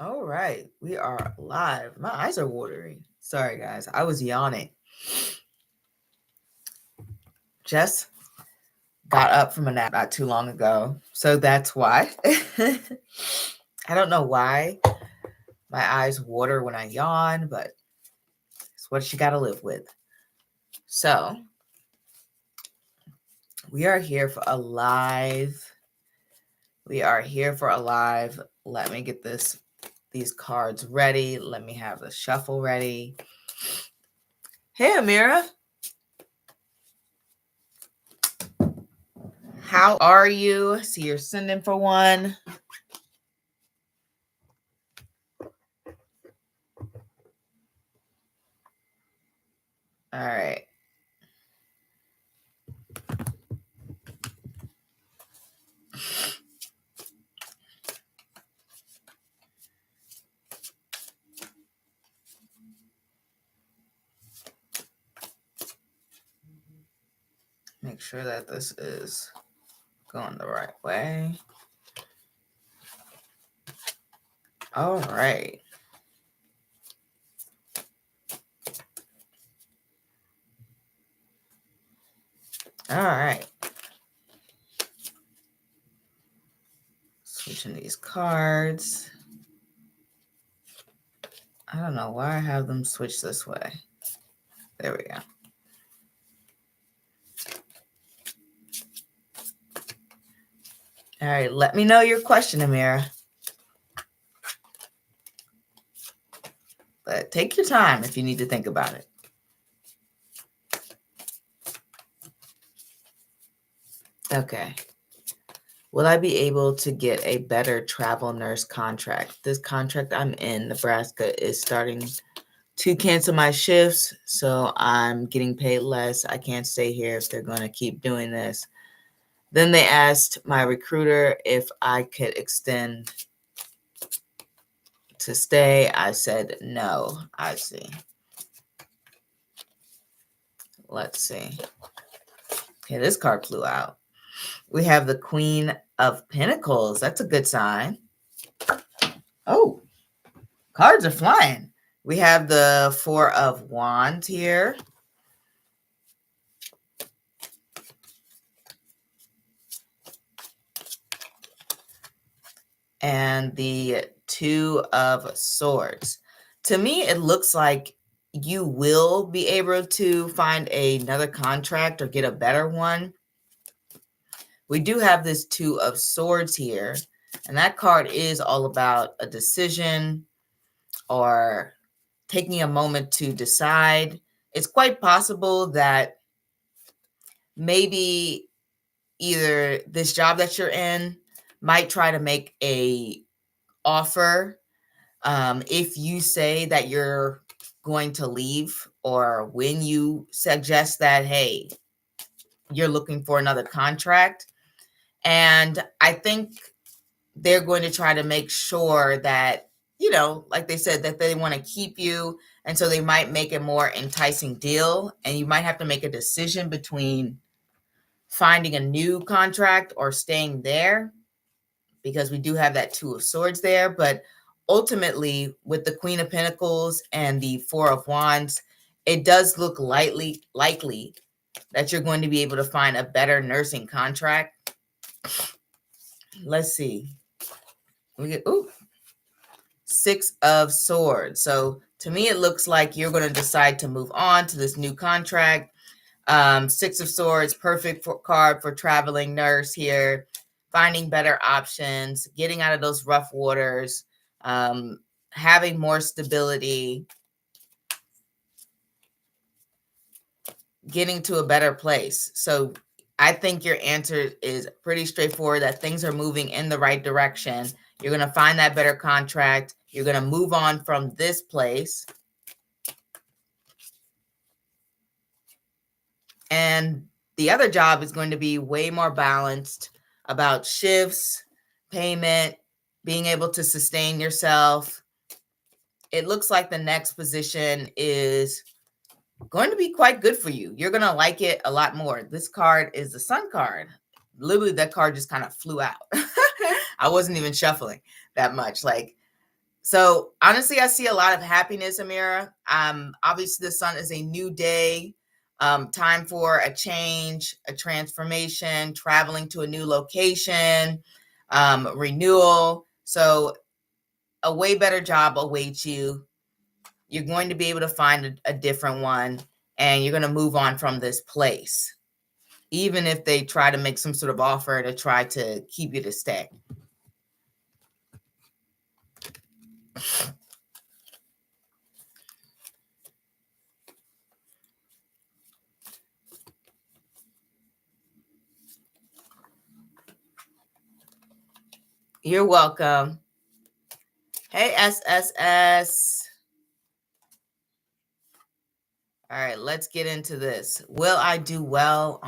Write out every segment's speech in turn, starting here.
All right, we are live. My eyes are watering. Sorry, guys. I was yawning. Just got up from a nap not too long ago, so that's why. I don't know why my eyes water when I yawn, but it's what you got to live with. So, we are here for a live. We are here for a live. Let me get these cards ready. Let me have the shuffle ready. Hey, Amira. How are you? See, you're sending for one. All right. Make sure that this is going the right way. All right. All right. Switching these cards. I don't know why I have them switch this way. There we go. All right. Let me know your question, Amira. But take your time if you need to think about it. Okay. Will I be able to get a better travel nurse contract? This contract I'm in, Nebraska, is starting to cancel my shifts, so I'm getting paid less. I can't stay here if they're going to keep doing this. Then they asked my recruiter if I could extend to stay. I said no. I see. Let's see. Okay, this card flew out. We have the Queen of Pentacles. That's a good sign. Oh, cards are flying. We have the Four of Wands here. And the Two of Swords. To me, it looks like you will be able to find another contract or get a better one. We do have this Two of Swords here, and that card is all about a decision or taking a moment to decide. It's quite possible that maybe either this job that you're in might try to make a offer if you say that you're going to leave, or when you suggest that, hey, you're looking for another contract. And I think they're going to try to make sure that, like they said, that they want to keep you. And so they might make a more enticing deal, and you might have to make a decision between finding a new contract or staying there, because we do have that Two of Swords there. But ultimately, with the Queen of Pentacles and the Four of Wands, it does look likely that you're going to be able to find a better nursing contract. Let's see. We get Six of Swords. So to me, it looks like you're going to decide to move on to this new contract. Six of Swords, perfect card for traveling nurse here. Finding better options, getting out of those rough waters, having more stability, getting to a better place. So I think your answer is pretty straightforward, that things are moving in the right direction. You're going to find that better contract. You're going to move on from this place. And the other job is going to be way more balanced about shifts, payment, being able to sustain yourself. It looks like the next position is going to be quite good for you. You're going to like it a lot more. This card is the Sun card. Literally, that card just kind of flew out. I wasn't even shuffling that much. Like, So honestly, I see a lot of happiness, Amira. Obviously the sun is a new day, time for a change, a transformation, traveling to a new location, renewal. So a way better job awaits you. You're going to be able to find a different one, and you're going to move on from this place, even if they try to make some sort of offer to try to keep you to stay. You're welcome. Hey, SSS. All right, let's get into this. Will I do well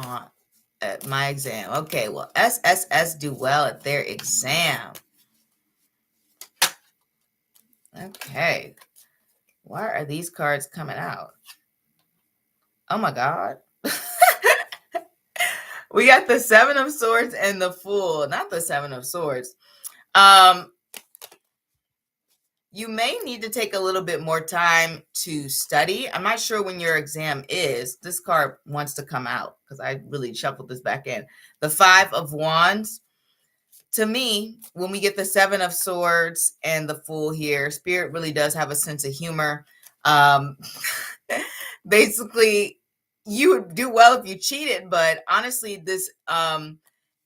at my exam? Okay, well, SSS do well at their exam. Okay. Why are these cards coming out? Oh my God. We got the Seven of Swords and the Fool, not the Seven of Swords. You may need to take a little bit more time to study. I'm not sure when your exam is. This card wants to come out because I really shuffled this back in. The Five of Wands. To me, when we get the Seven of Swords and the Fool here, Spirit really does have a sense of humor. Basically, you would do well if you cheated, but honestly, this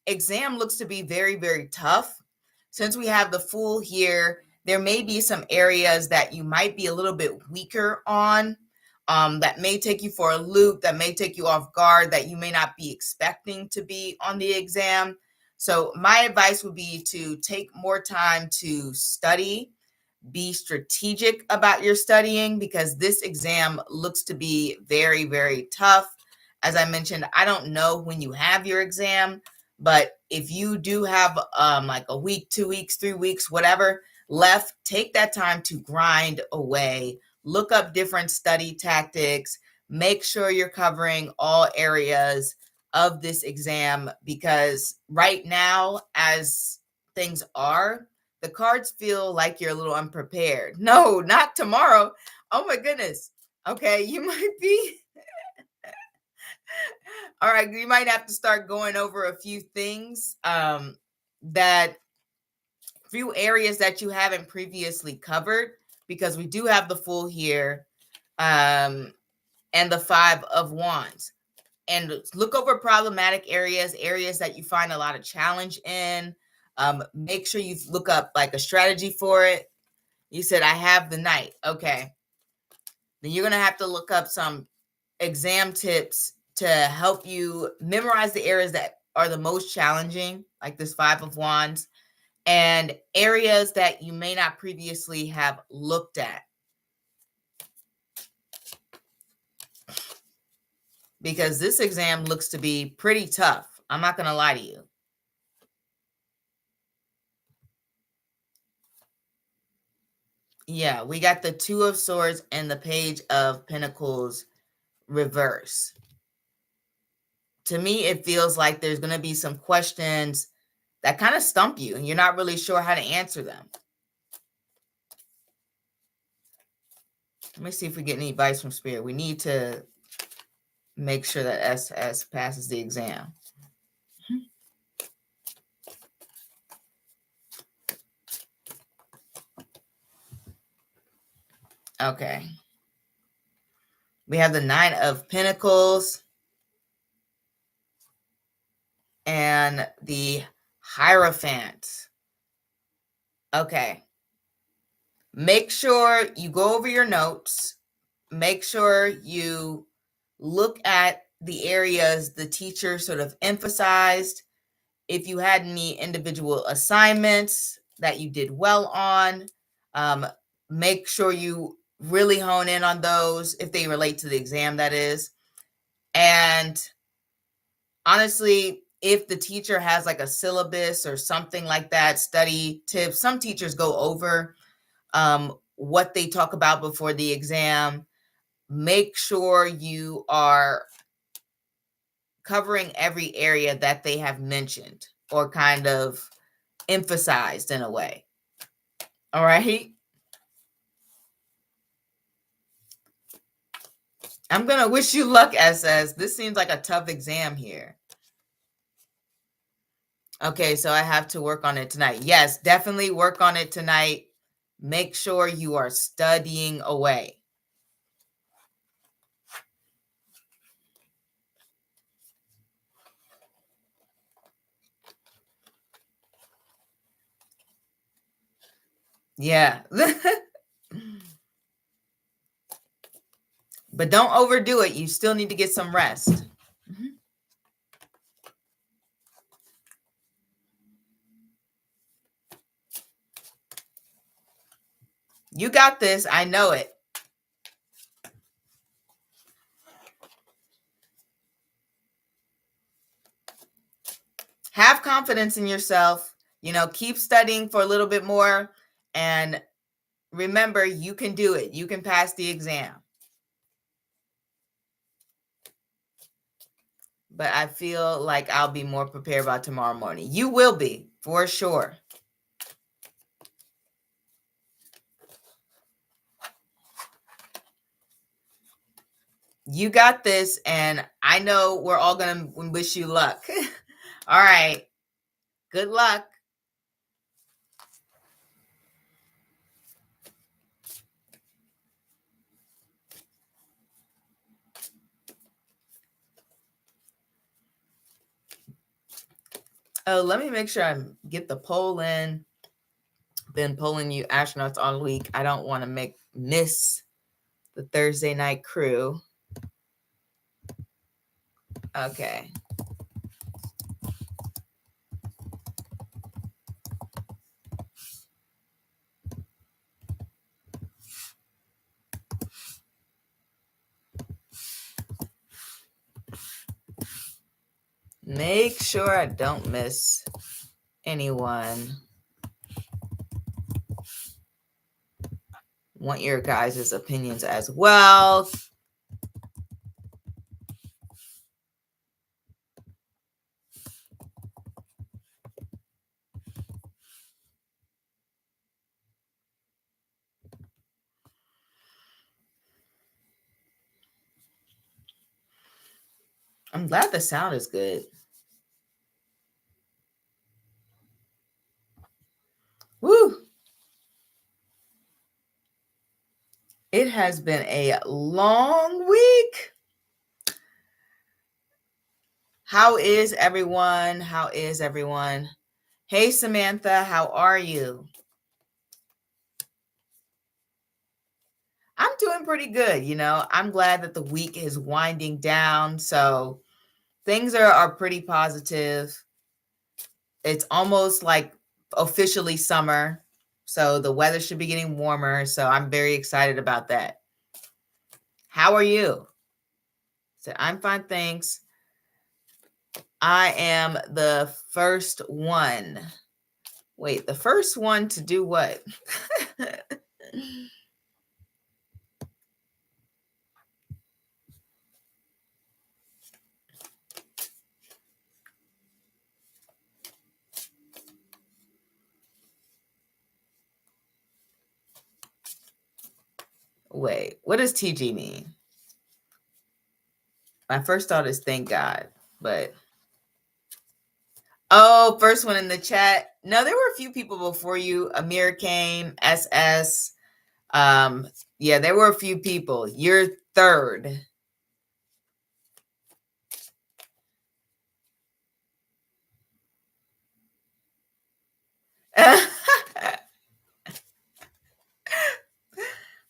exam looks to be very, very tough. Since we have the Fool here, there may be some areas that you might be a little bit weaker on, that may take you for a loop, that may take you off guard, that you may not be expecting to be on the exam. So my advice would be to take more time to study, be strategic about your studying, because this exam looks to be very, very tough. As I mentioned, I don't know when you have your exam, but if you do have like a week, 2 weeks, 3 weeks, whatever left, take that time to grind away, look up different study tactics, make sure you're covering all areas of this exam, because right now, as things are, the cards feel like you're a little unprepared. No, not tomorrow. Oh my goodness. Okay, you might be. All right, you might have to start going over a few things, that few areas that you haven't previously covered, because we do have the Fool here, and the Five of Wands. And look over problematic areas, areas that you find a lot of challenge in. Make sure you look up like a strategy for it. You said, I have the Knight. Okay. Then you're going to have to look up some exam tips to help you memorize the areas that are the most challenging, like this Five of Wands, and areas that you may not previously have looked at. Because this exam looks to be pretty tough. I'm not going to lie to you. Yeah, we got the Two of Swords and the Page of Pentacles reverse. To me, it feels like there's going to be some questions that kind of stump you and you're not really sure how to answer them. Let me see if we get any advice from Spirit. We need to make sure that SS passes the exam. Okay. We have the Nine of Pentacles and the Hierophant. Okay. Make sure you go over your notes. Make sure you look at the areas the teacher sort of emphasized. If you had any individual assignments that you did well on, make sure you really hone in on those if they relate to the exam, that is. And honestly, if the teacher has like a syllabus or something like that, study tips, some teachers go over what they talk about before the exam. Make sure you are covering every area that they have mentioned or kind of emphasized in a way. All right. I'm going to wish you luck, SS. This seems like a tough exam here. Okay, so I have to work on it tonight. Yes, definitely work on it tonight. Make sure you are studying away. Yeah. But don't overdo it. You still need to get some rest. Mhm. You got this. I know it. Have confidence in yourself. You know, keep studying for a little bit more. And remember, you can do it. You can pass the exam. But I feel like I'll be more prepared by tomorrow morning. You will be, for sure. You got this, and I know we're all going to wish you luck. All right. Good luck. Oh, let me make sure I get the poll in. Been polling you astronauts all week. I don't want to miss the Thursday night crew. Okay. Make sure I don't miss anyone. Want your guys' opinions as well. I'm glad the sound is good. Woo! It has been a long week. How is everyone? How is everyone? Hey, Samantha, how are you? I'm doing pretty good. You know, I'm glad that the week is winding down. So things are pretty positive. It's almost like officially summer. So the weather should be getting warmer. So I'm very excited about that. How are you? So I'm fine, thanks. I am the first one. Wait, the first one to do what? Wait, what does TG mean? My first thought is thank God, but oh, first one in the chat. No, there were a few people before you. Amir came, SS. Yeah, there were a few people. You're third.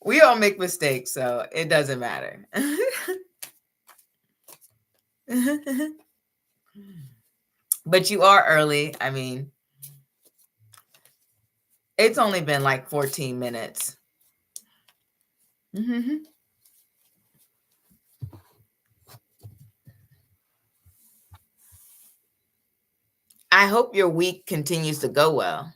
We all make mistakes, so it doesn't matter. But you are early. I mean, it's only been like 14 minutes. I hope your week continues to go well.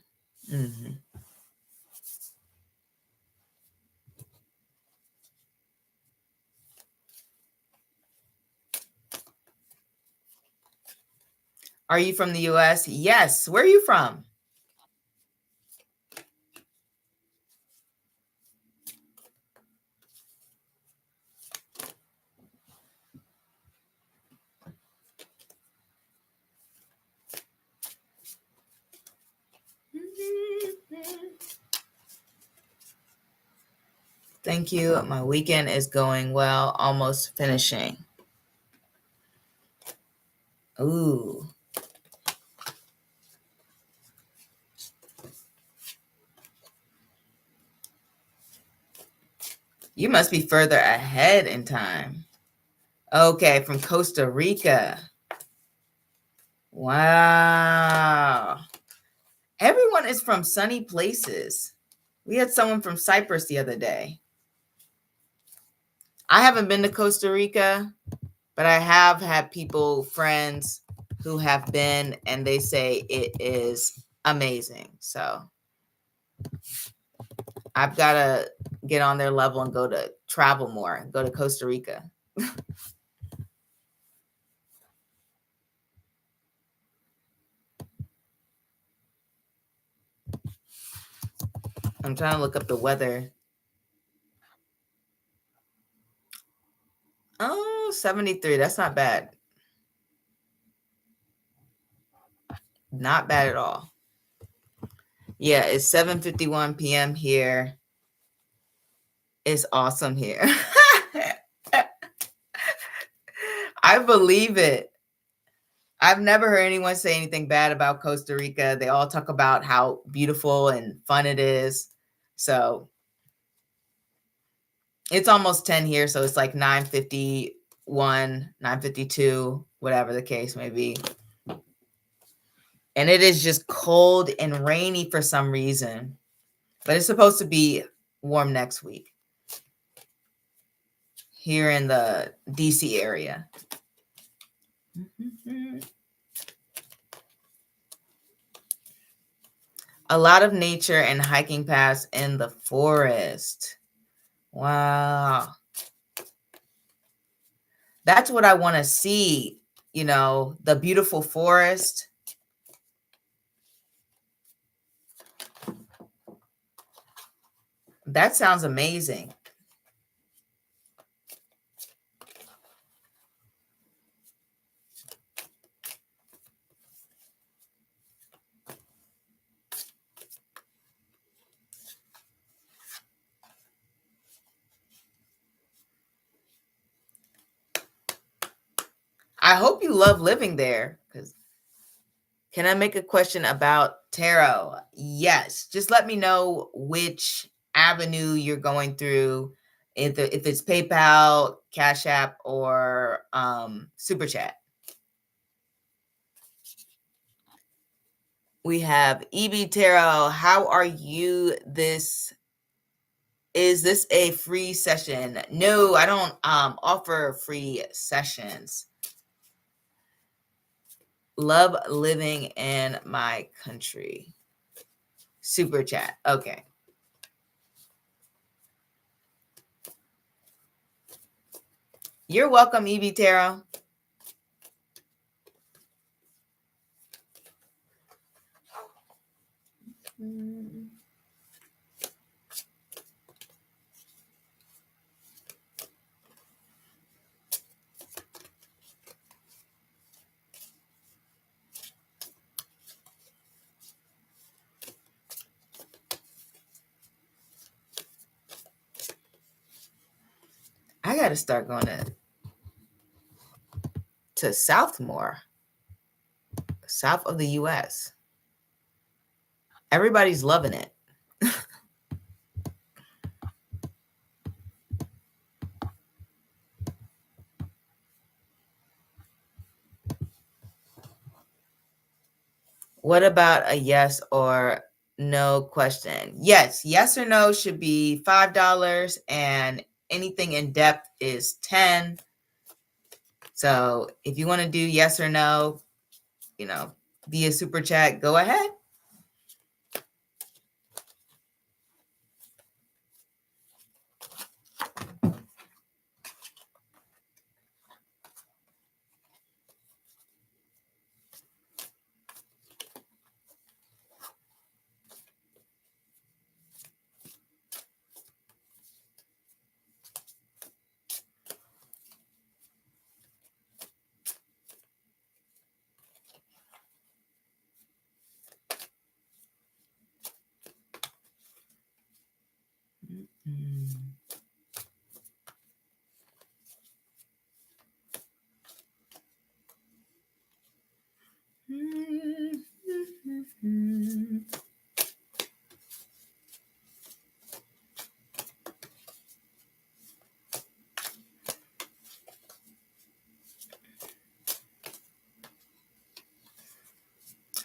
Are you from the US? Yes. Where are you from? Thank you. My weekend is going well, almost finishing. Ooh. You must be further ahead in time. Okay, from Costa Rica. Wow. Everyone is from sunny places. We had someone from Cyprus the other day. I haven't been to Costa Rica, but I have had people, friends who have been, and they say it is amazing. So I've got to get on their level and go to travel more and go to Costa Rica. I'm trying to look up the weather. Oh, 73. That's not bad. Not bad at all. Yeah, it's 7:51 p.m. here. It's awesome here. I believe it. I've never heard anyone say anything bad about Costa Rica. They all talk about how beautiful and fun it is. So it's almost 10 here. So it's like 9:51, 9:52, whatever the case may be. And it is just cold and rainy for some reason. But it's supposed to be warm next week here in the DC area. A lot of nature and hiking paths in the forest. Wow. That's what I want to see, you know, the beautiful forest. That sounds amazing. I hope you love living there. Can I make a question about tarot? Yes. Just let me know which avenue you're going through. If it's PayPal, Cash App, or Super Chat. We have EB Tarot. How are you Is this a free session? No, I don't offer free sessions. Love living in my country. Super chat. Okay. You're welcome, EB Tarot. I got to start going to South more. South of the US. Everybody's loving it. What about a yes or no question? Yes or no should be $5, and anything in depth is 10. So if you want to do yes or no, you know, via super chat, go ahead.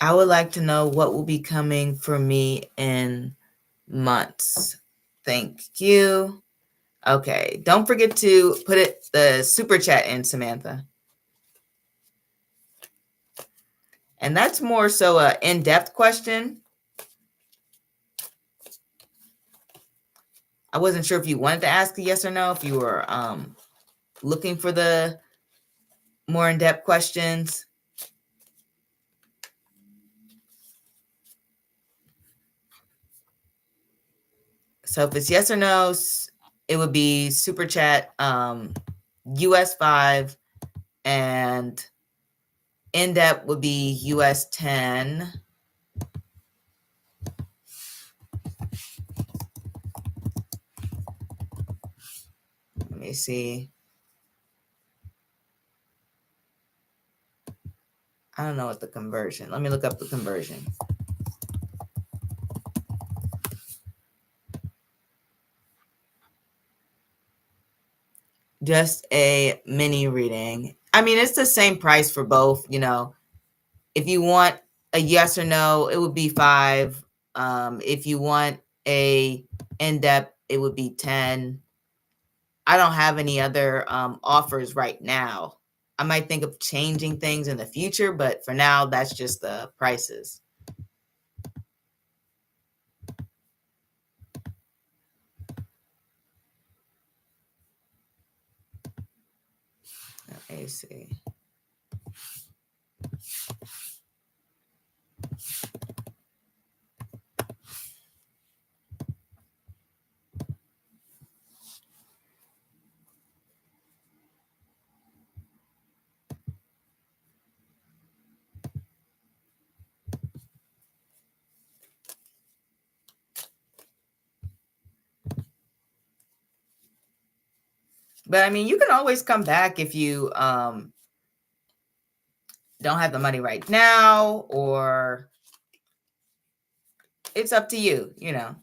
I would like to know what will be coming for me in months. Thank you. Okay, don't forget to put the super chat in, Samantha. And that's more so a in-depth question. I wasn't sure if you wanted to ask a yes or no, if you were looking for the more in-depth questions. So if it's yes or no, it would be super chat US 5, and in-depth would be US 10. Let me see. I don't know what the conversion. Let me look up the conversion. Just a mini reading. I mean, it's the same price for both, you know. If you want a yes or no, it would be 5. If you want a in-depth, it would be 10. I don't have any other offers right now. I might think of changing things in the future, but for now, that's just the prices. Let me see. But I mean, you can always come back if you don't have the money right now, or it's up to you, you know.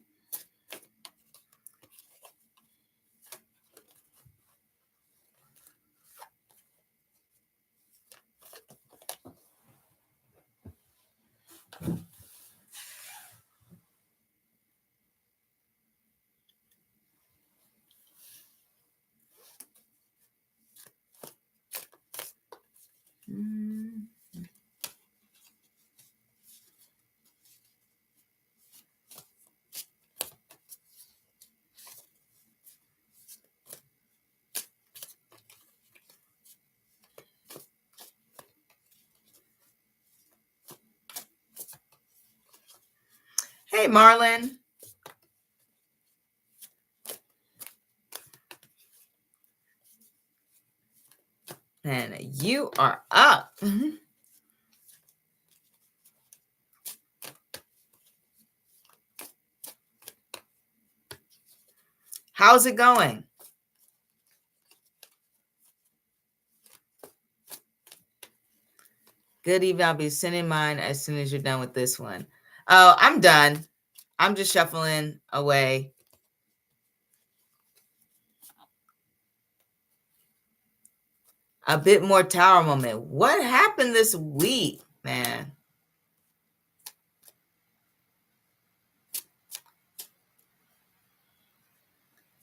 Hey, Marlon. And you are up. How's it going? Good evening. I'll be sending mine as soon as you're done with this one. Oh, I'm done. I'm just shuffling away. A bit more tower moment. What happened this week, man?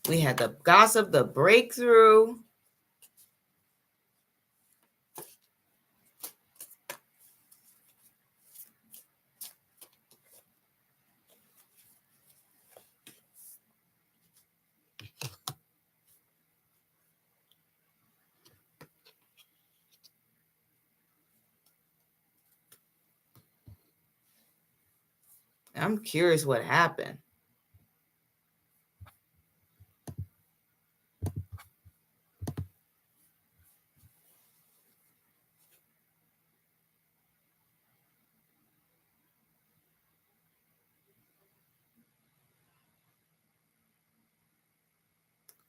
We had the gossip, the breakthrough. I'm curious what happened.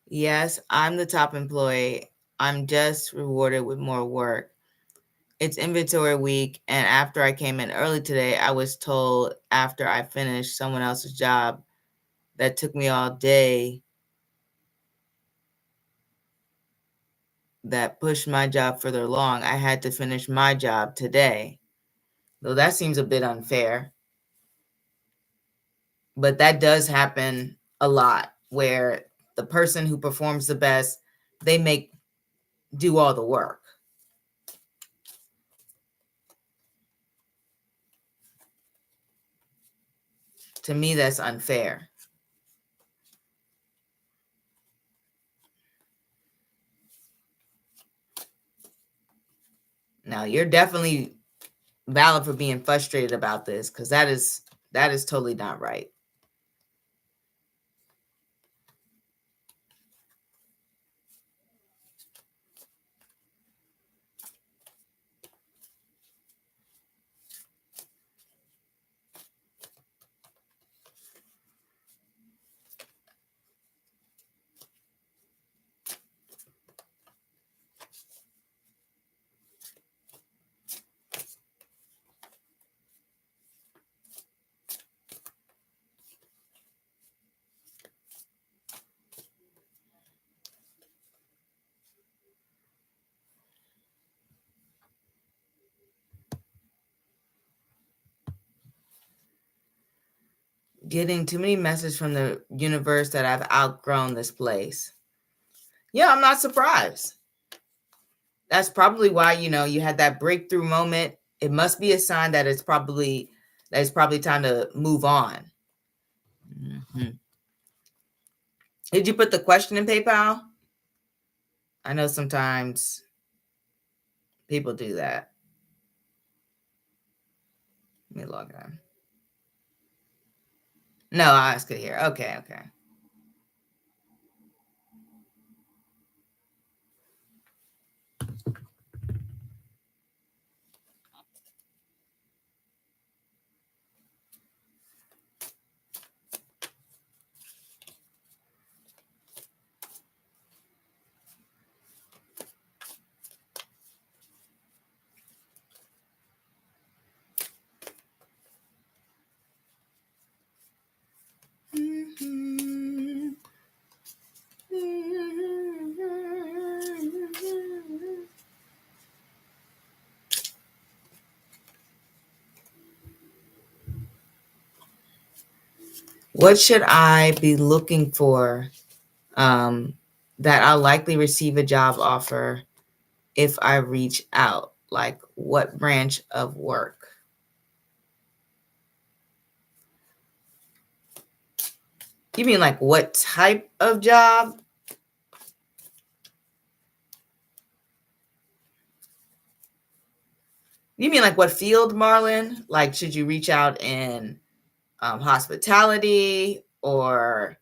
Yes, I'm the top employee. I'm just rewarded with more work. It's inventory week, and after I came in early today, I was told after I finished someone else's job that took me all day that pushed my job further along. I had to finish my job today. Though that seems a bit unfair. But that does happen a lot, where the person who performs the best, they do all the work. To me, that's unfair. Now, you're definitely valid for being frustrated about this, because that is totally not right. Getting too many messages from the universe that I've outgrown this place. Yeah, I'm not surprised. That's probably why, you had that breakthrough moment. It must be a sign that it's probably time to move on. Mhm. Did you put the question in PayPal? I know sometimes people do that. Let me log in. No, I'll ask it here. Okay. What should I be looking for that I'll likely receive a job offer if I reach out? Like, what branch of work? You mean like what type of job? You mean like what field, Marlon? Like, should you reach out in hospitality or?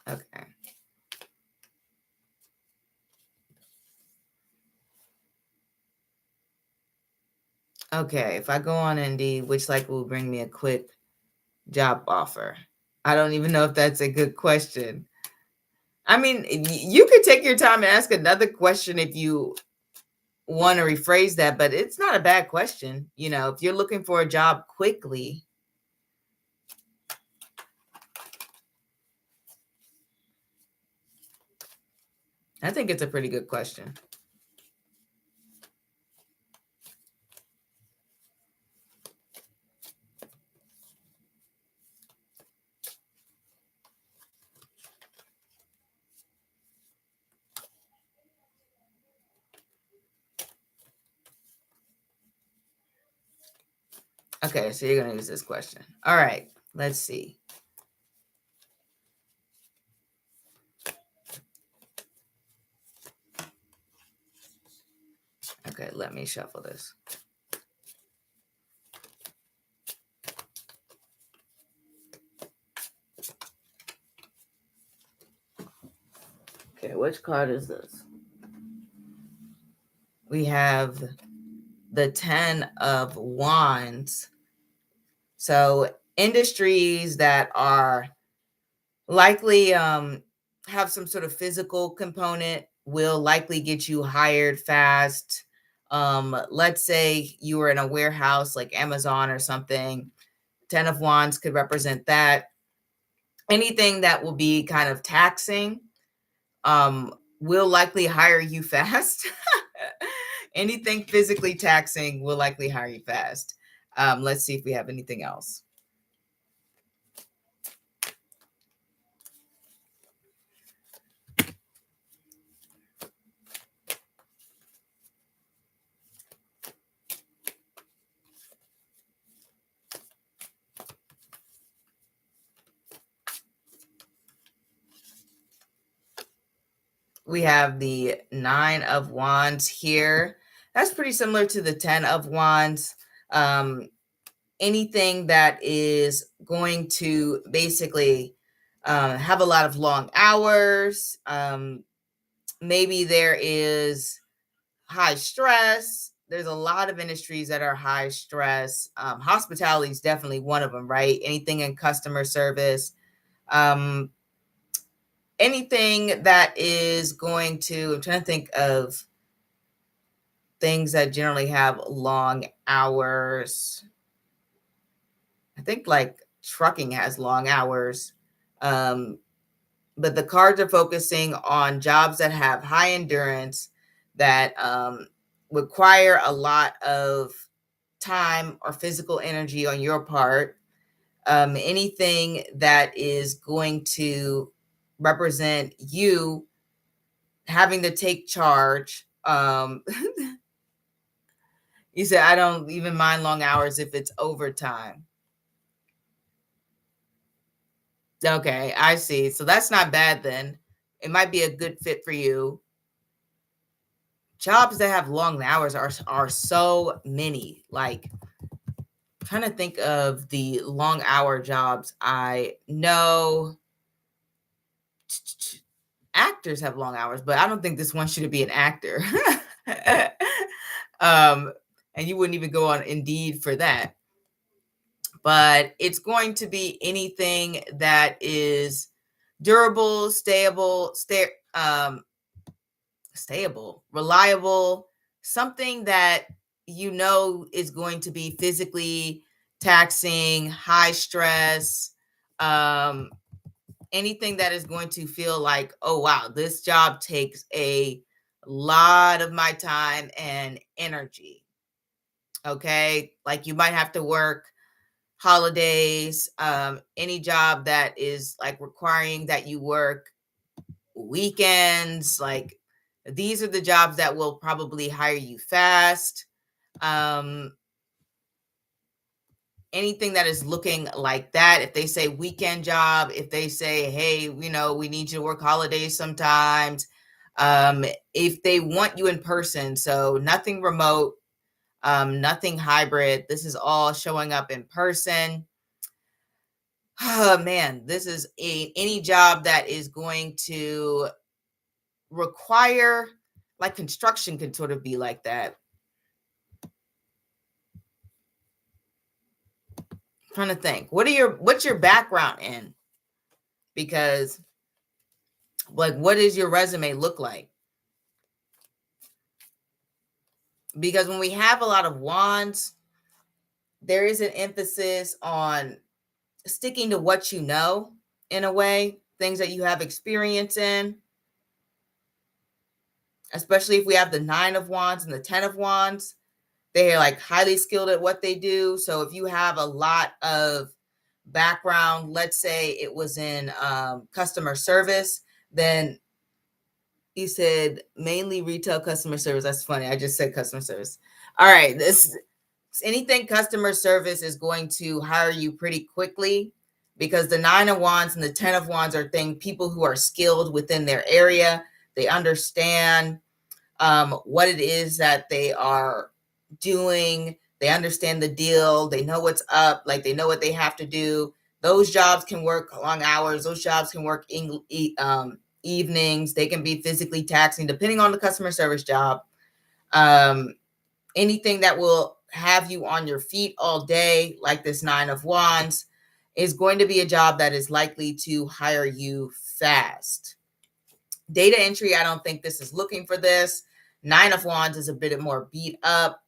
Okay. Okay, if I go on Indeed, which like will bring me a quick job offer? I don't even know if that's a good question. I mean, you could take your time and ask another question if you want to rephrase that, but it's not a bad question. If you're looking for a job quickly, I think it's a pretty good question. Okay, so you're going to use this question. All right, let's see. Okay, let me shuffle this. Okay, which card is this? We have the 10 of Wands. So industries that are likely have some sort of physical component will likely get you hired fast. Let's say you were in a warehouse like Amazon or something. 10 of Wands could represent that. Anything that will be kind of taxing will likely hire you fast. Anything physically taxing will likely hire you fast. Let's see if we have anything else. We have the 9 of Wands here. That's pretty similar to the 10 of Wands. Anything that is going to basically have a lot of long hours. Maybe there is high stress. There's a lot of industries that are high stress. Hospitality is definitely one of them, right? Anything in customer service. Anything that is going to, I'm trying to think of things that generally have long hours. I think like trucking has long hours. But the cards are focusing on jobs that have high endurance, that require a lot of time or physical energy on your part. Anything that is going to represent you having to take charge. You said, I don't even mind long hours if it's overtime. Okay, I see. So that's not bad then. It might be a good fit for you. Jobs that have long hours are so many. Like, I'm trying to think of the long hour jobs. I know actors have long hours, but I don't think this one should be an actor. And you wouldn't even go on Indeed for that. But it's going to be anything that is durable, stable, reliable, something that you know is going to be physically taxing, high stress, anything that is going to feel like, oh wow, this job takes a lot of my time and energy. Okay, like you might have to work holidays, any job that is like requiring that you work weekends, like these are the jobs that will probably hire you fast. Anything that is looking like that, if they say weekend job, if they say, hey, you know, we need you to work holidays sometimes, if they want you in person, so nothing remote, nothing hybrid, this is all showing up in person. Oh man, this is any job that is going to require, like construction can sort of be like that. I'm trying to think, what's your background in? Because like, what does your resume look like? Because when we have a lot of wands, there is an emphasis on sticking to what you know, in a way, things that you have experience in, especially if we have the 9 of wands and the 10 of wands. They're like highly skilled at what they do. So if you have a lot of background, let's say it was in customer service, then you said mainly retail customer service. That's funny. I just said customer service. All right. This anything customer service is going to hire you pretty quickly, because the 9 of wands and the 10 of wands are people who are skilled within their area. They understand what it is that they are doing. They understand the deal. They know what's up. Like, they know what they have to do. Those jobs can work long hours. Those jobs can work evenings. They can be physically taxing, depending on the customer service job. Anything that will have you on your feet all day, like this 9 of wands, is going to be a job that is likely to hire you fast. Data entry, I don't think this is looking for this. Nine of Wands is a bit more beat up,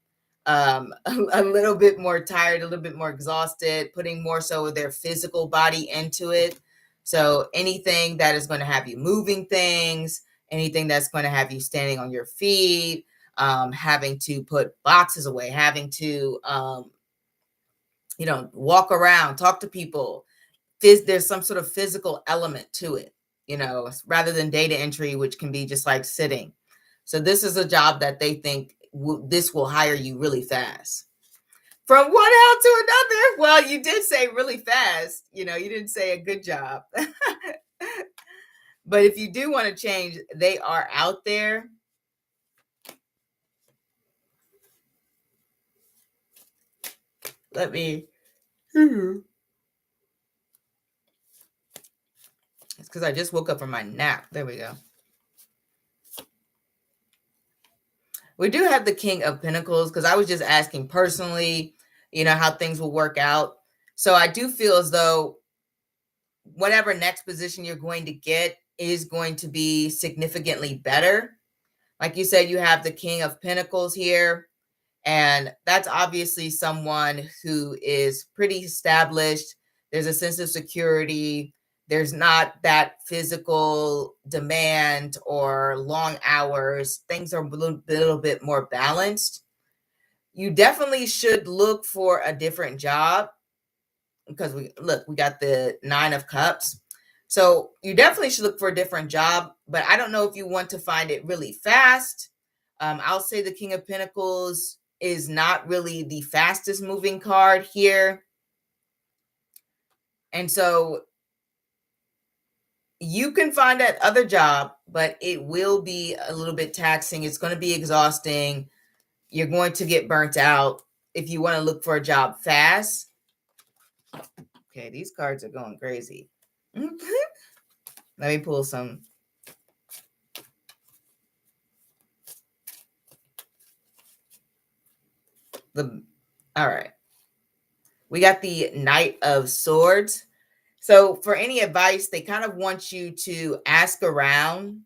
a little bit more tired, a little bit more exhausted, putting more so of their physical body into it. So anything that is going to have you moving things, anything that's going to have you standing on your feet, having to put boxes away, having to, walk around, talk to people. There's some sort of physical element to it, rather than data entry, which can be just like sitting. So this is a job that they think this will hire you really fast. From one house to another. Well, you did say really fast. You didn't say a good job. But if you do want to change, they are out there. Let me. It's because I just woke up from my nap. There we go. We do have the King of Pentacles because I was just asking personally, how things will work out. So I do feel as though whatever next position you're going to get is going to be significantly better. Like you said, you have the King of Pentacles here, and that's obviously someone who is pretty established. There's a sense of security. There's not that physical demand or long hours. Things are a little bit more balanced. You definitely should look for a different job because we got the Nine of Cups. So you definitely should look for a different job, but I don't know if you want to find it really fast. I'll say the King of Pentacles is not really the fastest moving card here. And so you can find that other job, but it will be a little bit taxing. It's going to be exhausting. You're going to get burnt out if you want to look for a job fast. Okay, these cards are going crazy. Let me pull some. All right. We got the Knight of Swords. So for any advice, they kind of want you to ask around,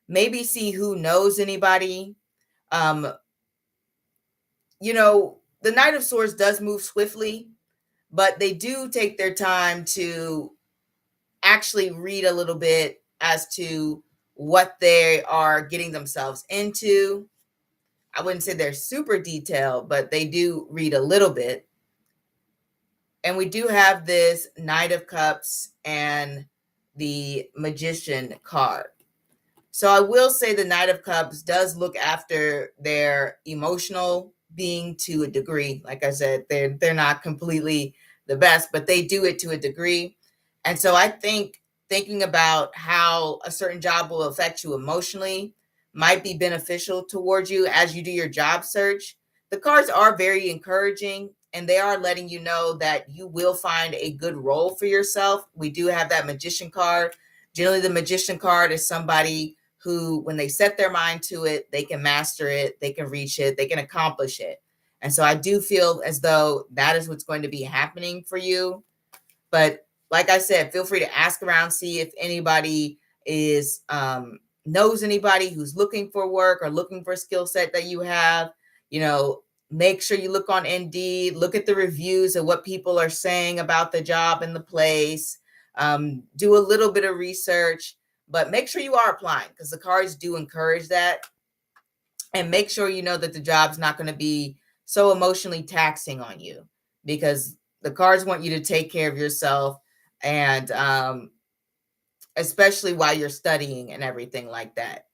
maybe see who knows anybody. The Knight of Swords does move swiftly, but they do take their time to actually read a little bit as to what they are getting themselves into. I wouldn't say they're super detailed, but they do read a little bit. And we do have this Knight of Cups and the Magician card. So I will say the Knight of Cups does look after their emotional being to a degree. Like I said, they're not completely the best, but they do it to a degree. And so I think thinking about how a certain job will affect you emotionally might be beneficial towards you as you do your job search. The cards are very encouraging, and they are letting you know that you will find a good role for yourself. We do have that Magician card. Generally, the Magician card is somebody who, when they set their mind to it, they can master it, they can reach it, they can accomplish it. And so I do feel as though that is what's going to be happening for you. But like I said, feel free to ask around, see if anybody is knows anybody who's looking for work or looking for a skill set that you have. Make sure you look on Indeed, look at the reviews of what people are saying about the job and the place. Do a little bit of research, but make sure you are applying because the cards do encourage that. And make sure you know that the job's not going to be so emotionally taxing on you, because the cards want you to take care of yourself, and especially while you're studying and everything like that.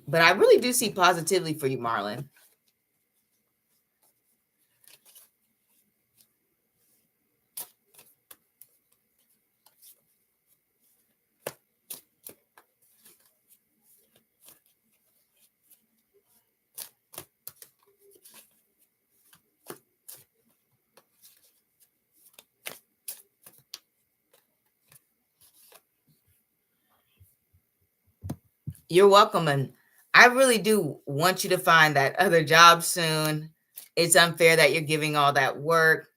But I really do see positively for you, Marlon. You're welcome. And I really do want you to find that other job soon. It's unfair that you're giving all that work,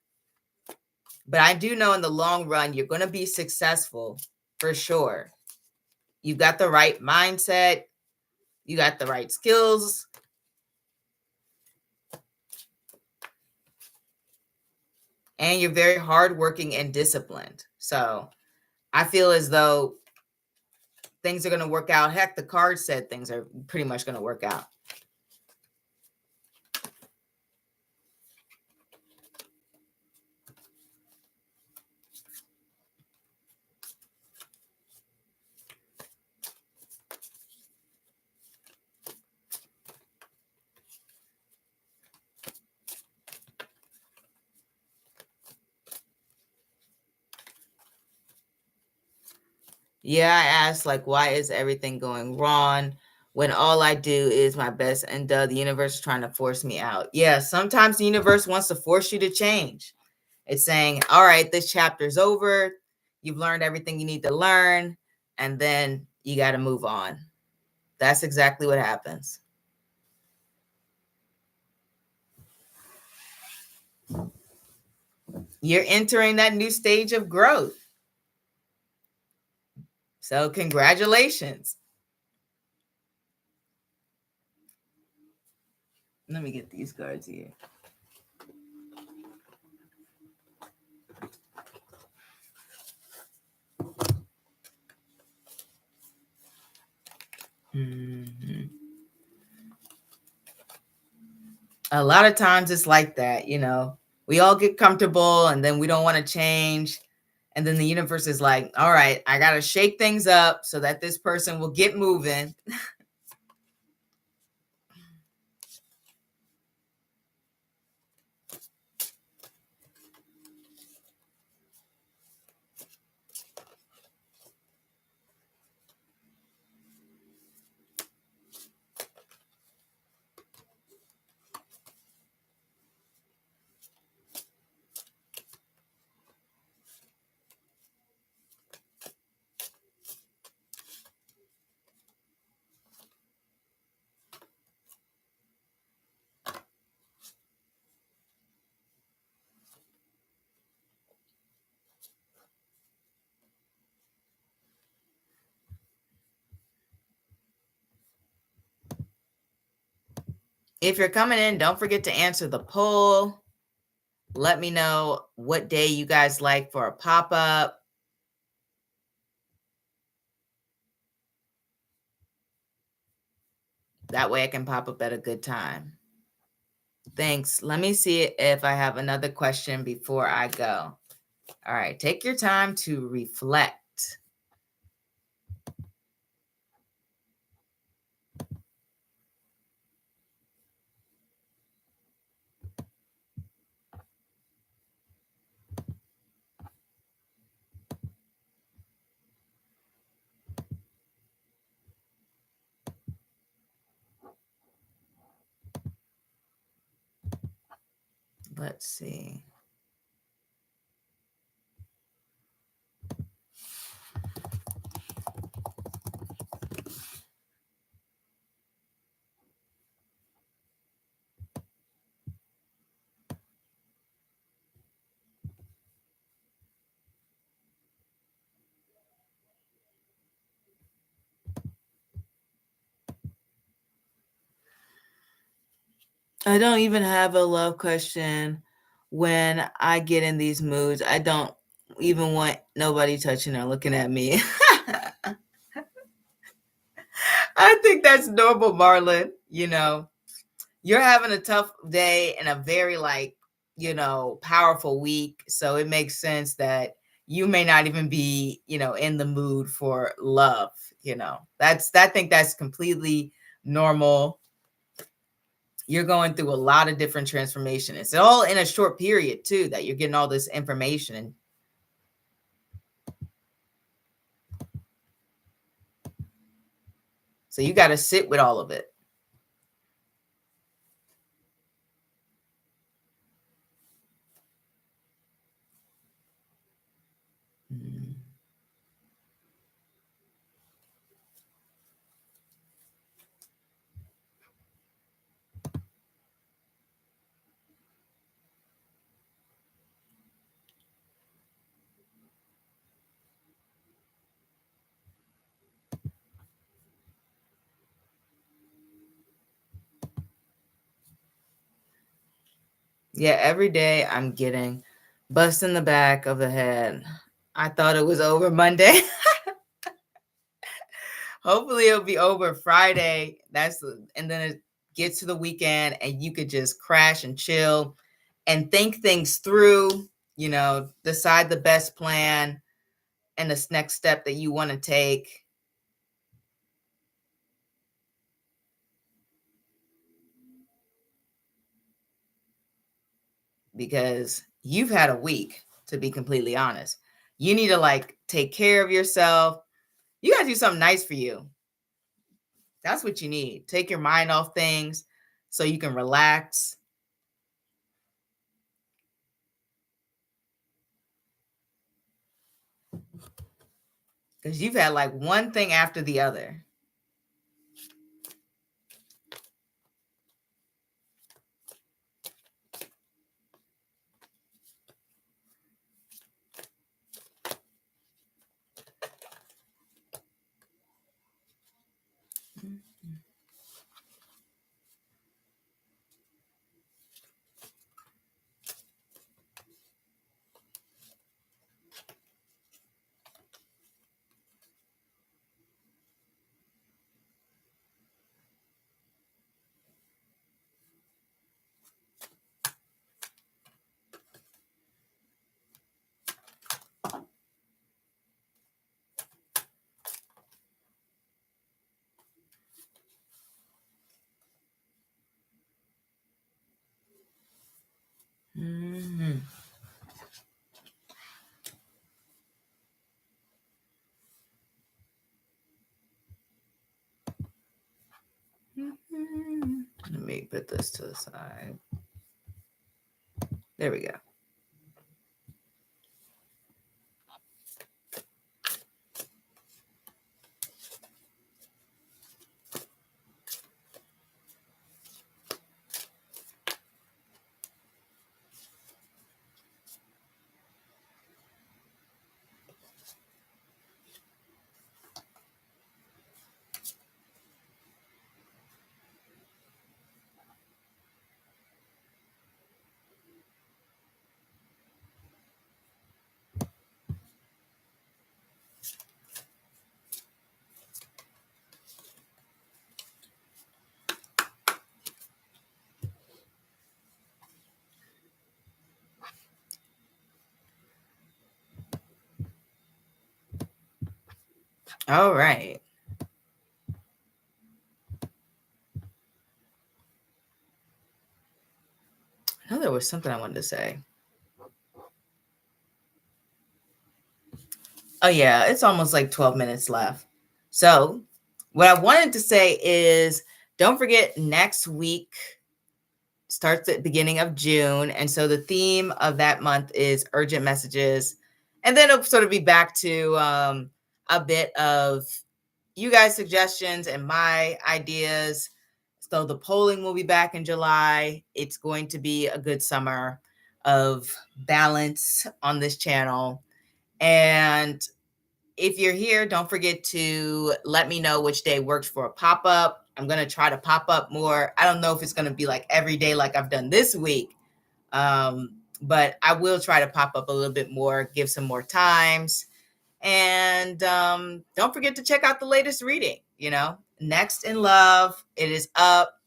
But I do know in the long run, you're going to be successful for sure. You've got the right mindset. You got the right skills. And you're very hardworking and disciplined. So I feel as though things are going to work out. Heck, the card said things are pretty much going to work out. Yeah, I asked, like, why is everything going wrong when all I do is my best and the universe is trying to force me out? Yeah, sometimes the universe wants to force you to change. It's saying, all right, this chapter's over. You've learned everything you need to learn, and then you got to move on. That's exactly what happens. You're entering that new stage of growth. So congratulations. Let me get these cards here. Mm-hmm. A lot of times it's like that, you know. We all get comfortable and then we don't want to change. And then the universe is like, all right, I got to shake things up so that this person will get moving. If you're coming in, don't forget to answer the poll. Let me know what day you guys like for a pop-up. That way I can pop up at a good time. Thanks. Let me see if I have another question before I go. All right, take your time to reflect. Let's see. I don't even have a love question when I get in these moods. I don't even want nobody touching or looking at me. I think that's normal, Marlon. You know, you're having a tough day and a very, like, you know, powerful week. So it makes sense that you may not even be, you know, in the mood for love. You know, I think that's completely normal. You're going through a lot of different transformation. It's all in a short period too, that you're getting all this information. So you got to sit with all of it. Mm. Yeah, every day I'm getting bust in the back of the head. I thought it was over Monday. Hopefully it'll be over Friday. And then it gets to the weekend and you could just crash and chill and think things through, decide the best plan and the next step that you want to take. Because you've had a week, to be completely honest. You need to take care of yourself. You got to do something nice for you. That's what you need. Take your mind off things so you can relax. Because you've had one thing after the other. Mm-hmm. Let me put this to the side. There we go. All right. I know there was something I wanted to say. Oh, yeah. It's almost 12 minutes left. So, what I wanted to say is don't forget next week starts at the beginning of June. And so the theme of that month is urgent messages. And then it'll sort of be back to a bit of you guys' suggestions and my ideas. So the polling will be back in July. It's going to be a good summer of balance on this channel. And if you're here, don't forget to let me know which day works for a pop-up. I'm going to try to pop up more. I don't know if it's going to be every day like I've done this week. But I will try to pop up a little bit more, give some more times. And don't forget to check out the latest reading, Next in Love. It is up.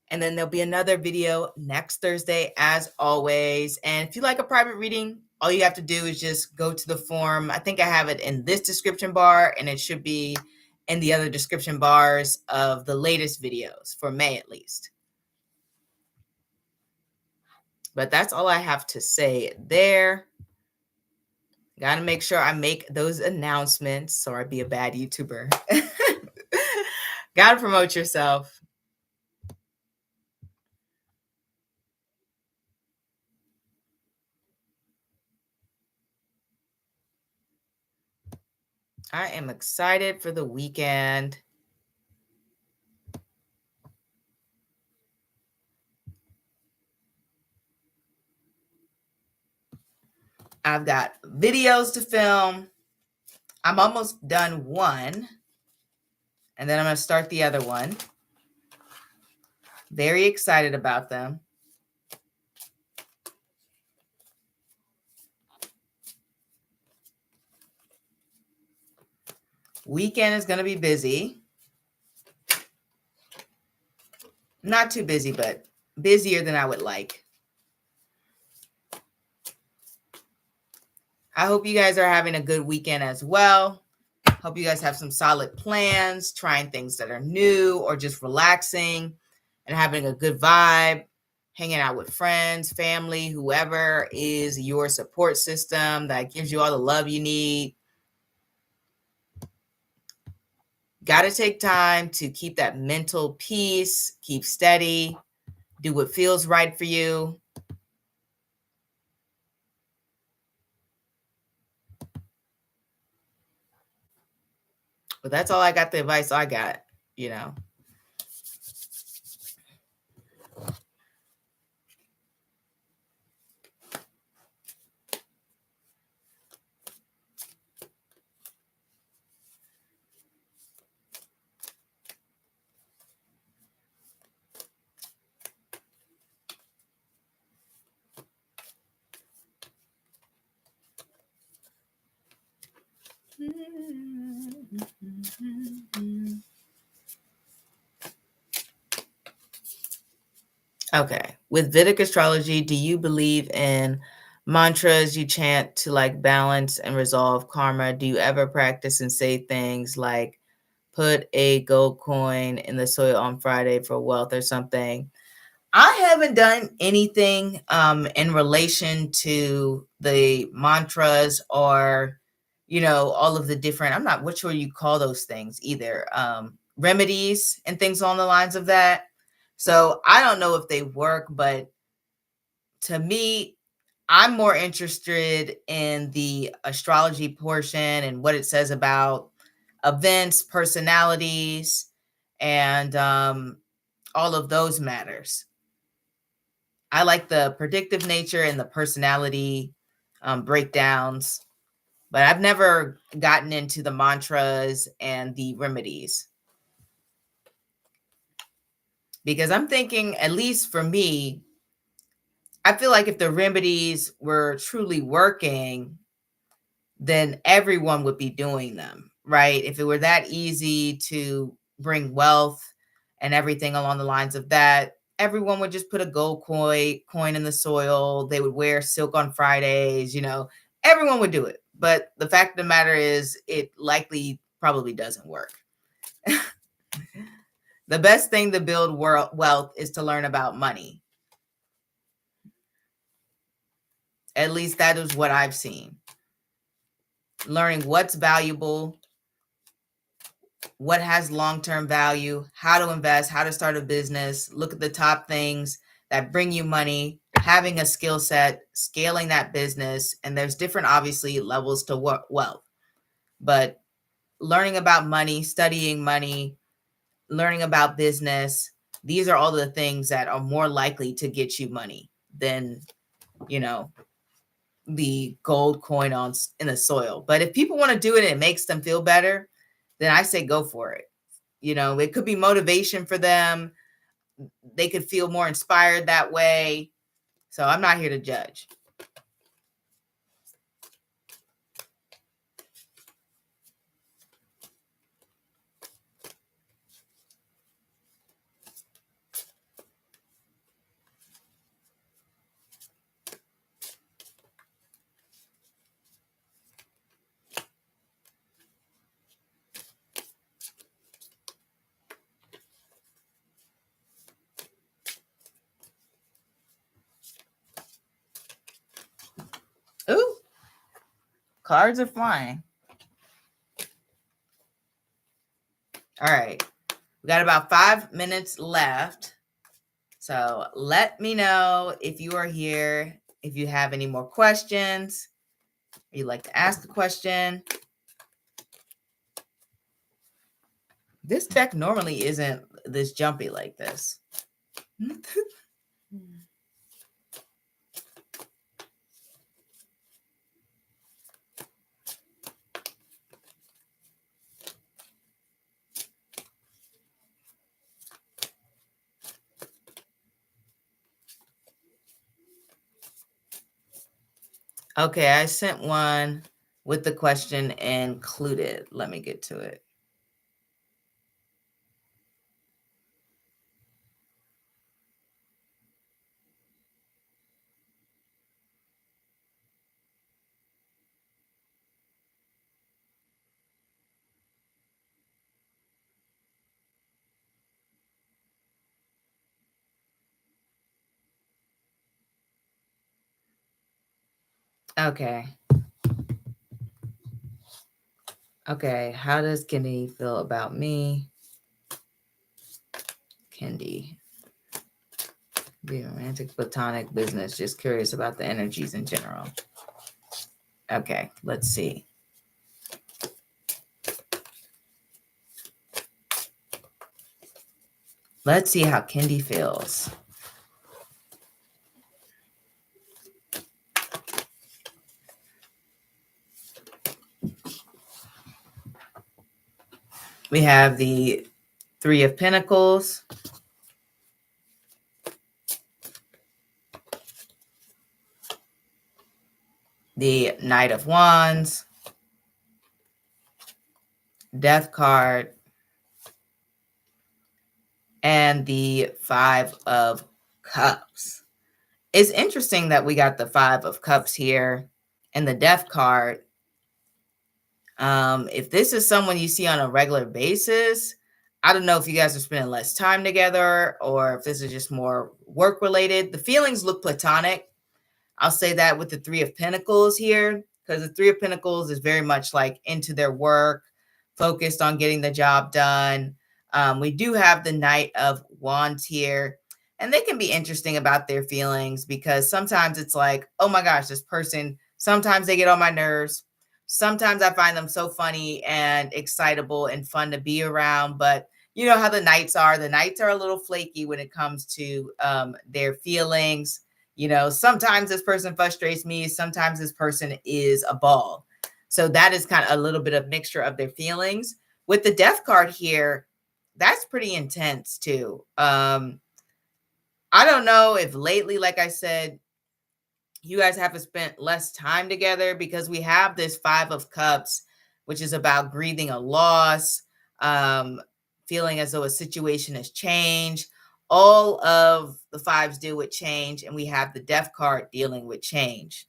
And then there'll be another video next Thursday, as always. And if you like a private reading, all you have to do is just go to the form. I think I have it in this description bar, and it should be in the other description bars of the latest videos for May, at least. But that's all I have to say there. Got to make sure I make those announcements or I'd be a bad YouTuber. Got to promote yourself. I am excited for the weekend. I've got videos to film. I'm almost done one. And then I'm going to start the other one. Very excited about them. Weekend is going to be busy. Not too busy, but busier than I would like. I hope you guys are having a good weekend as well. Hope you guys have some solid plans, trying things that are new or just relaxing and having a good vibe, hanging out with friends, family, whoever is your support system that gives you all the love you need. Got to take time to keep that mental peace, keep steady, do what feels right for you. But that's all I got, the advice I got, you know. Okay. With Vedic astrology, do you believe in mantras you chant to like balance and resolve karma? Do you ever practice and say things like put a gold coin in the soil on Friday for wealth or something? I haven't done anything in relation to the mantras or, you know, all of the different, I'm not what sure you call those things either, remedies and things along the lines of that. So I don't know if they work, but to me, I'm more interested in the astrology portion and what it says about events, personalities, and all of those matters. I like the predictive nature and the personality breakdowns, but I've never gotten into the mantras and the remedies because I'm thinking, at least for me, I feel like if the remedies were truly working, then everyone would be doing them, right? If it were that easy to bring wealth and everything along the lines of that, everyone would just put a gold coin in the soil. They would wear silk on Fridays, you know, everyone would do it. But the fact of the matter is, it likely probably doesn't work. The best thing to build wealth is to learn about money. At least that is what I've seen. Learning what's valuable, what has long-term value, how to invest, how to start a business, look at the top things that bring you money, having a skill set, scaling that business. And there's different, obviously, levels to wealth. But learning about money, studying money, learning about business, these are all the things that are more likely to get you money than, you know, the gold coin in the soil. But if people want to do it and it makes them feel better, then I say go for it. You know, it could be motivation for them. They could feel more inspired that way. So I'm not here to judge. Ooh, cards are flying. All right. We got about 5 minutes left. So let me know if you are here, if you have any more questions, or you'd like to ask a question. This deck normally isn't this jumpy like this. Okay, I sent one with the question included. Let me get to it. Okay. Okay, how does Kendi feel about me? Kendi. Be romantic, platonic, business. Just curious about the energies in general. Okay, let's see. Let's see how Kendi feels. We have the Three of Pentacles, the Knight of Wands, Death card, and the Five of Cups. It's interesting that we got the Five of Cups here and the Death card. If this is someone you see on a regular basis, I don't know if you guys are spending less time together or if this is just more work related. The feelings look platonic. I'll say that with the Three of Pentacles here, because the Three of Pentacles is very much like into their work, focused on getting the job done. We do have the Knight of Wands here, and they can be interesting about their feelings because sometimes it's like, oh my gosh, this person, sometimes they get on my nerves. Sometimes I find them so funny and excitable and fun to be around. But you know how the Knights are. The Knights are a little flaky when it comes to their feelings. You know, sometimes this person frustrates me. Sometimes this person is a ball. So that is kind of a little bit of mixture of their feelings. With the Death card here, that's pretty intense too. I don't know if lately, like I said, you guys have spent less time together because we have this Five of Cups, which is about grieving a loss, feeling as though a situation has changed. All of the fives deal with change, and we have the Death card dealing with change.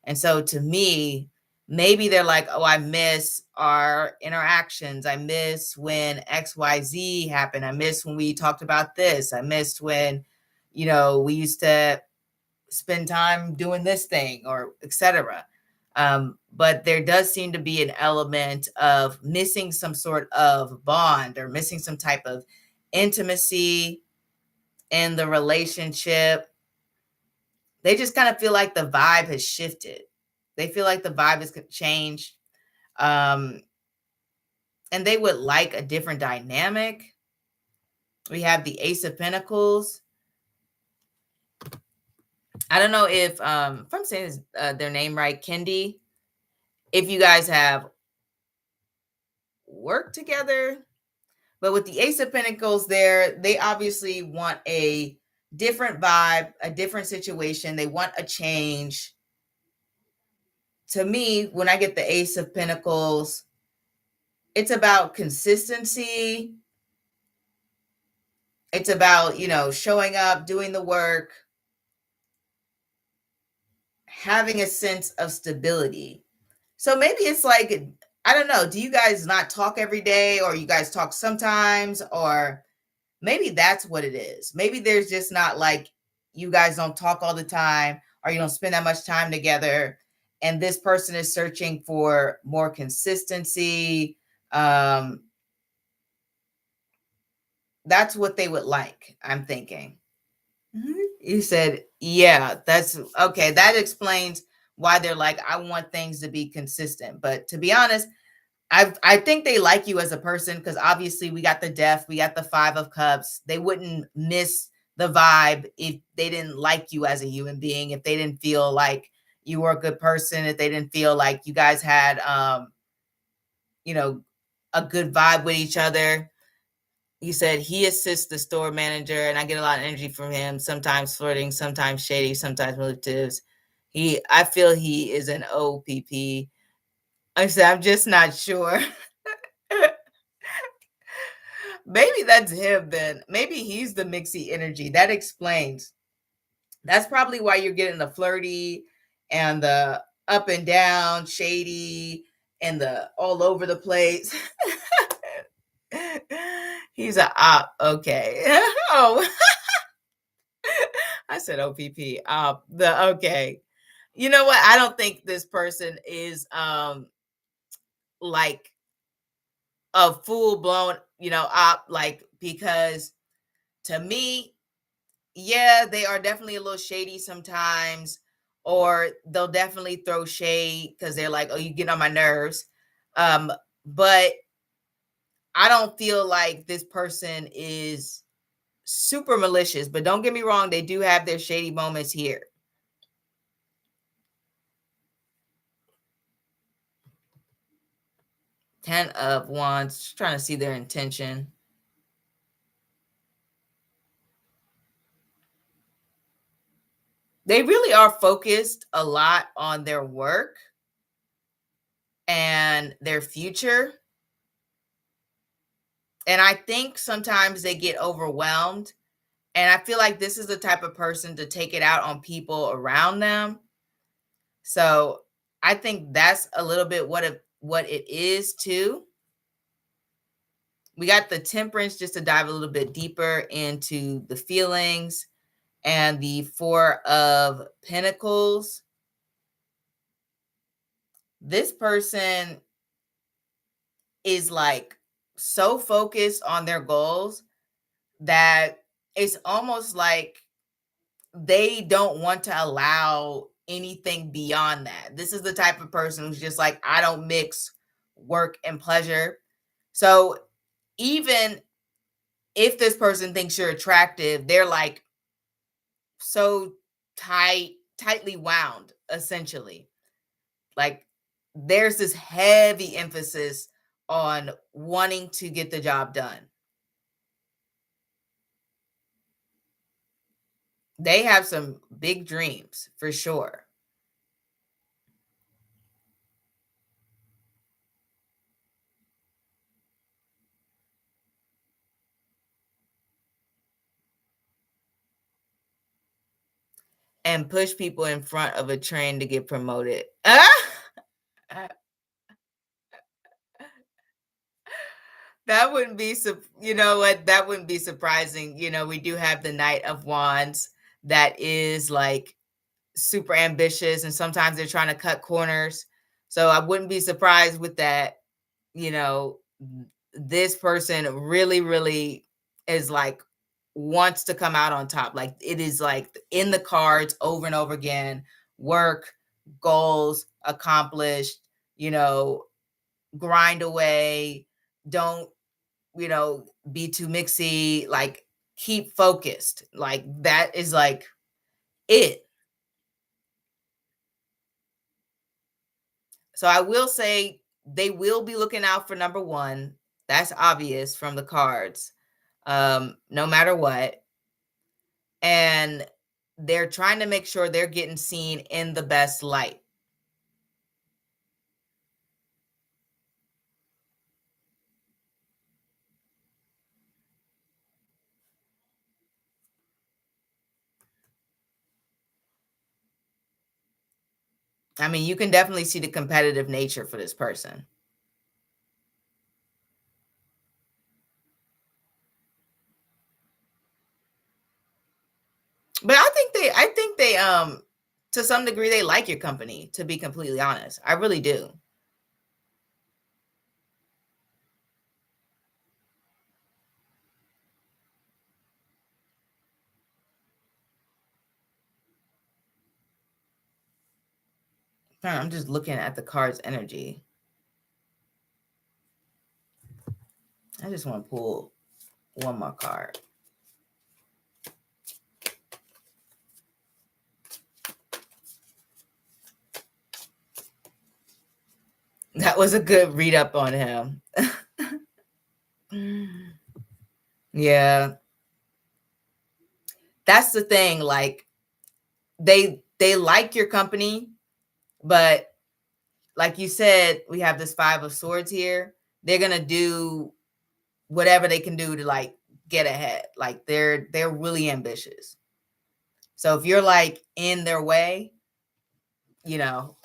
And so to me, maybe they're like, oh, I miss our interactions. I miss when XYZ happened. I miss when we talked about this. I missed when, you know, we used to spend time doing this thing or etc. But there does seem to be an element of missing some sort of bond or missing some type of intimacy in the relationship. They just kind of feel like the vibe has shifted. They feel like the vibe has changed. And they would like a different dynamic. We have the Ace of Pentacles. I don't know if I'm saying their name right, Kendi, if you guys have worked together, but with the Ace of Pentacles there, they obviously want a different vibe, a different situation. They want a change. To me, when I get the Ace of Pentacles, it's about consistency. It's about, you know, showing up, doing the work, having a sense of stability. So maybe it's like, I don't know, do you guys not talk every day, or you guys talk sometimes, or maybe that's what it is. Maybe there's just not like, you guys don't talk all the time, or you don't spend that much time together, and this person is searching for more consistency. That's what they would like, I'm thinking. You said, yeah, that's okay. That explains why they're like, I want things to be consistent. But to be honest, I think they like you as a person, because obviously we got the Death, we got the Five of Cups. They wouldn't miss the vibe if they didn't like you as a human being, if they didn't feel like you were a good person, if they didn't feel like you guys had you know, a good vibe with each other. He said he assists the store manager, and I get a lot of energy from him. Sometimes flirting, sometimes shady, sometimes manipulative. I feel he is an OPP. I said, I'm just not sure. Maybe that's him then. Maybe he's the mixy energy. That explains. That's probably why you're getting the flirty and the up and down, shady, and the all over the place. He's a op. Okay. Oh, I said OPP. The okay. You know what? I don't think this person is like a full blown, op, like, because to me, yeah, they are definitely a little shady sometimes, or they'll definitely throw shade because they're like, oh, you get on my nerves. But I don't feel like this person is super malicious, but don't get me wrong, they do have their shady moments here. Ten of Wands, just trying to see their intention. They really are focused a lot on their work and their future. And I think sometimes they get overwhelmed. And I feel like this is the type of person to take it out on people around them. So I think that's a little bit what it is too. We got the Temperance, just to dive a little bit deeper into the feelings, and the Four of Pentacles. This person is like so focused on their goals that it's almost like they don't want to allow anything beyond that. This is the type of person who's just like, I don't mix work and pleasure. So even if this person thinks you're attractive, they're like so tightly wound, essentially. Like there's this heavy emphasis on wanting to get the job done. They have some big dreams for sure. And push people in front of a train to get promoted. That wouldn't be, you know what? That wouldn't be surprising. We do have the Knight of Wands that is like super ambitious, and sometimes they're trying to cut corners. So I wouldn't be surprised with that. You know, this person really, really is like wants to come out on top. Like it is like in the cards over and over again. Work, goals accomplished, grind away. Don't, be too mixy, like keep focused. Like that is like it. So I will say they will be looking out for number one. That's obvious from the cards, no matter what. And they're trying to make sure they're getting seen in the best light. I mean, you can definitely see the competitive nature for this person. But I think they to some degree they like your company, to be completely honest. I really do. I'm just looking at the card's energy. I just want to pull one more card. That was a good read up on him. Yeah. That's the thing. Like they like your company, but like you said, we have this Five of Swords here. They're going to do whatever they can do to like get ahead. Like they're really ambitious. So if you're like in their way, you know,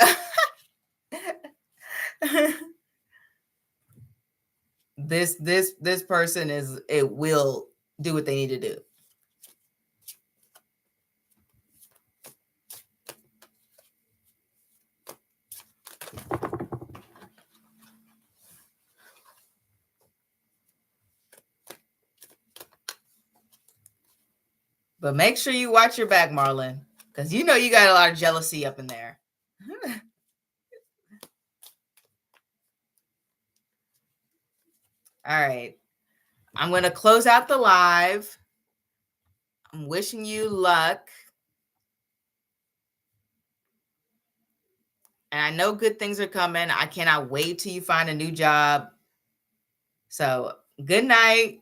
this person will do what they need to do. But make sure you watch your back, Marlon, because you know you got a lot of jealousy up in there. All right. I'm going to close out the live. I'm wishing you luck. And I know good things are coming. I cannot wait till you find a new job. So good night.